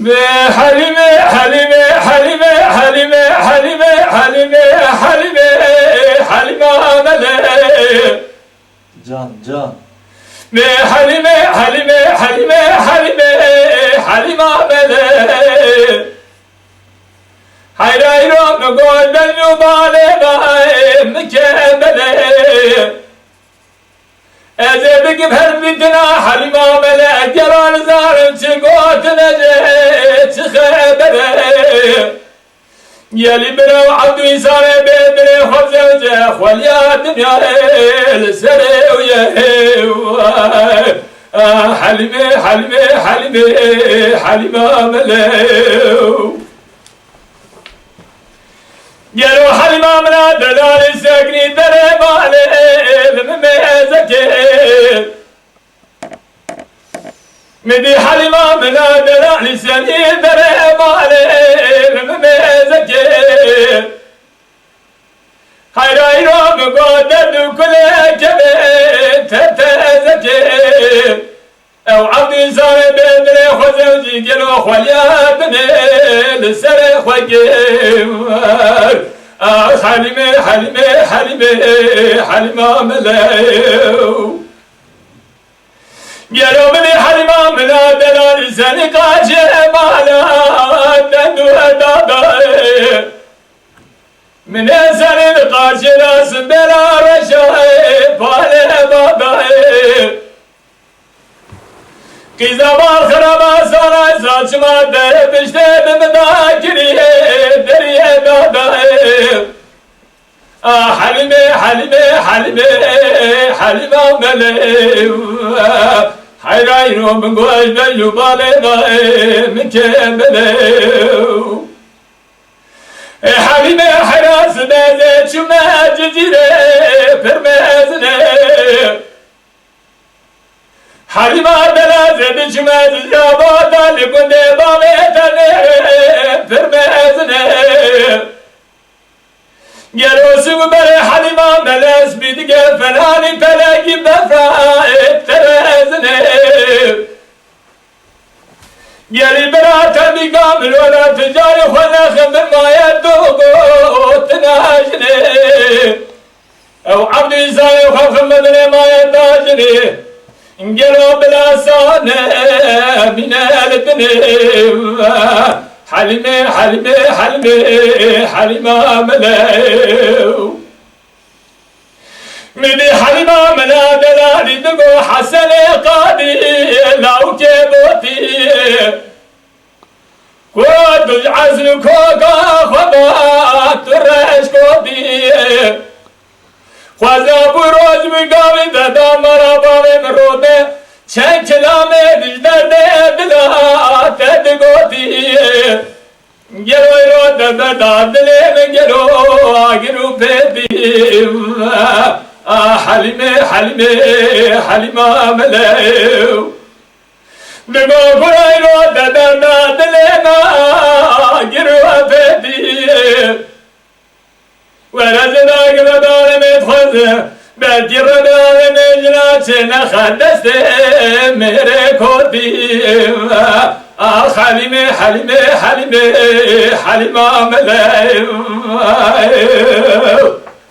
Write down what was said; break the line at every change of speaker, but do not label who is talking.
حليمة حليمة حليمة حليمة حليمة حليمة حليمة حليمة ملك
جان جان
حليمة حليمة حليمة حليمة حليمة ملك حيرايرو نقول بالنبالة مكملة أزبك بهربتنا حليمة ملك جران زارم تقوت نجيت خبره يلي برو عبدو يسار بيدري خزوجه خوليا دنيا السري ويهيو حليمة حليمة حليمة حليمة ملك يلو حليمة منا دلالي ساكني دري مالي مميزكي مدي حليمة منا دلالي ساكني دري مالي مميزكي حيرايرو مقدد كل كبير تتزكي او عبدي صار بدري خزوجي قلو خولياتني لسري خوكي حليمة حليمة حليمة حليمة ملو قالوا مني حليمة منا دلالي سني قاشي مالا دندو دادا من سني قاشي راس بلا رشاي بالي بابا قيزا بالخرابة صار ساچما در بشته بمداكريه دريه دادا حليمة حليمة حليمة حليمة ملو حيرايرو من قوش بيو بالي من كملو حليمة حراس بازت شما جزيرة فرمازنة حليمة بلازت شما جزيرة لكن بابتنة فرمازنة قالوا سوق بري حليمة ملاس بيدك فلاني فلاقي بفراء ترازني قالي براتا بقامل ولا تجاري خنا خمر ما يدوقو تناجني او عبدي زاي وخمر ما يداجني قالوا بلا صانع من الدنيا حليمة حليمة حليمة حليمة ملو مدي حليمة ملا دلالي دقو حسن قادي لو كيبوتي كود العزل كوكا خبات الرش كودي خوزا بروز بقاوي دادا مراباوي مروبي چند کلامه دیجده دلا تدگوتی گروی رو دبدا دلیم گرو آگرو پیدیم حلیمه حلیمه حلیمه ملو بگو گروی رو دبدا دلیم آگرو پیدیم ورزنا گردان میتخوزه بلکه ردان نجرات نخدست میره کردیم حلیمه حلیمه حلیمه حلیمه ملو